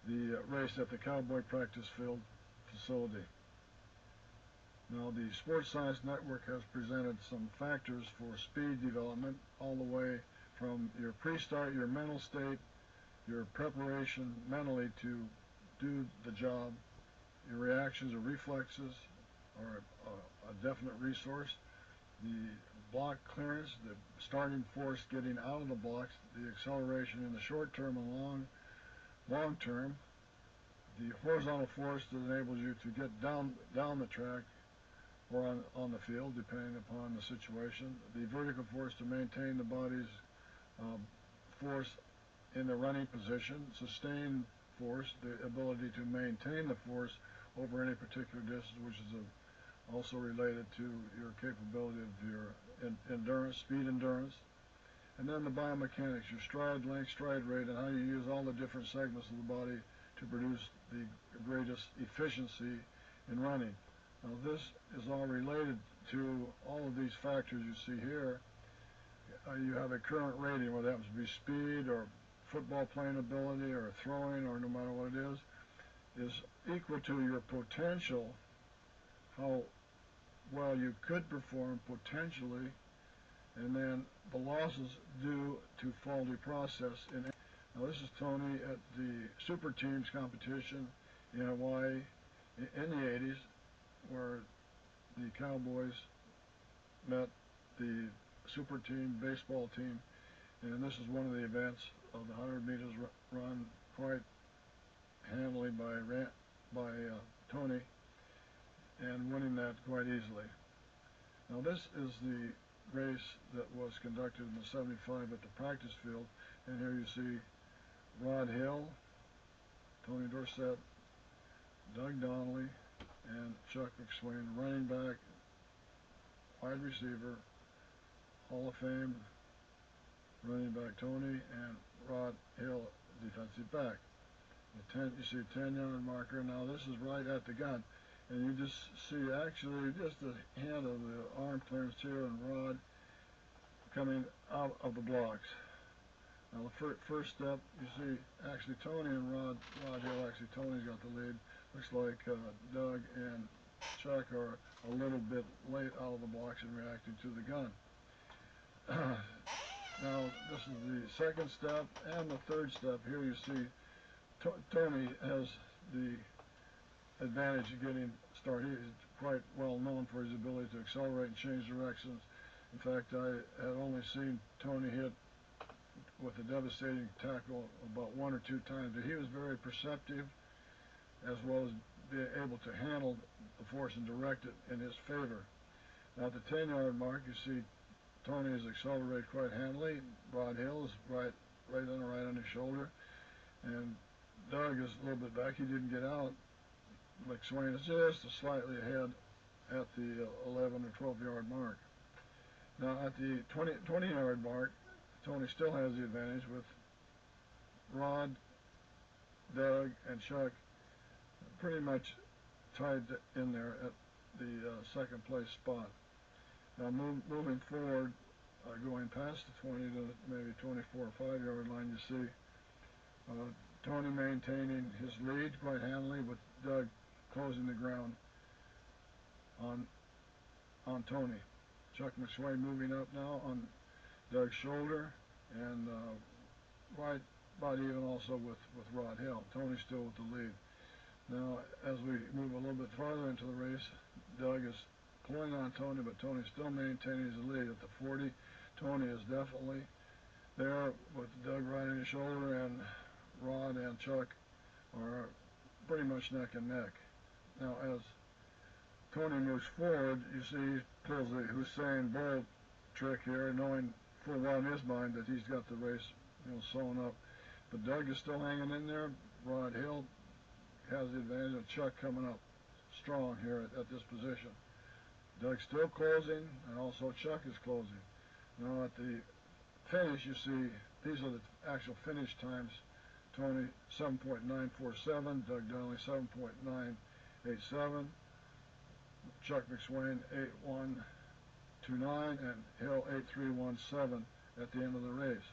the race at the Cowboy practice field facility. Now, the Sports Science Network has presented some factors for speed development, all the way from your pre-start, your mental state, your preparation mentally to do the job, your reactions or reflexes are a definite resource, the block clearance, the starting force getting out of the blocks, the acceleration in the short term and long term, the horizontal force that enables you to get down the track or on the field, depending upon the situation, the vertical force to maintain the body's force in the running position, sustained force, the ability to maintain the force over any particular distance, which is also related to your capability of your endurance, speed endurance. And then the biomechanics, your stride length, stride rate, and how you use all the different segments of the body to produce the greatest efficiency in running. Now, this is all related to all of these factors you see here. You have a current rating, whether it happens to be speed or football playing ability or throwing or no matter what it is equal to your potential, how well you could perform potentially, and then the losses due to faulty process. Now, this is Tony at the Super Teams competition in Hawaii in the 80s, where the Cowboys met the Super Team baseball team, and this is one of the events of the 100 meters run quite handily by Tony, and winning that quite easily. Now, this is the race that was conducted in the 75 at the practice field, and here you see Rod Hill, Tony Dorsett, Doug Donnelly, and Chuck McSwain, running back, wide receiver, Hall of Fame running back Tony, and Rod Hill, defensive back. You see a 10-yard marker. Now, this is right at the gun, and you just see actually just the hand of the arm clearance here and Rod coming out of the blocks. Now, the first step, you see actually Tony and Rod Hill, actually Tony's got the lead. Looks like Doug and Chuck are a little bit late out of the blocks and reacting to the gun. Now, this is the second step and the third step. Here you see Tony has the advantage of getting started. He's quite well known for his ability to accelerate and change directions. In fact, I had only seen Tony hit with a devastating tackle about 1 or 2 times, but he was very perceptive, as well as being able to handle the force and direct it in his favor. Now, at the 10-yard mark, you see Tony has accelerated quite handily. Rod Hill is right on his shoulder, and Doug is a little bit back. He didn't get out. McSwain is just slightly ahead at the 11 or 12-yard mark. Now, at the 20-yard mark, Tony still has the advantage with Rod, Doug, and Chuck pretty much tied in there at the second place spot. Now, moving forward, going past the 20 to maybe 24 or 5-yard line, you see Tony maintaining his lead quite handily, with Doug closing the ground on Tony. Chuck McSwain moving up now on Doug's shoulder, and right about even also with Rod Hill. Tony's still with the lead. Now, as we move a little bit farther into the race, Doug is pulling on Tony, but Tony's still maintaining his lead. At the 40, Tony is definitely there with Doug right on his shoulder, and Rod and Chuck are pretty much neck and neck. Now, as Tony moves forward, you see he pulls the Hussein Bolt trick here, knowing full well in his mind that he's got the race, sewn up. But Doug is still hanging in there. Rod Hill has the advantage of Chuck coming up strong here at this position. Doug's still closing, and also Chuck is closing. Now, at the finish, you see these are the actual finish times. Tony 7.947, Doug Donnelly 7.987, Chuck McSwain 8.129, and Hill 8.317 at the end of the race.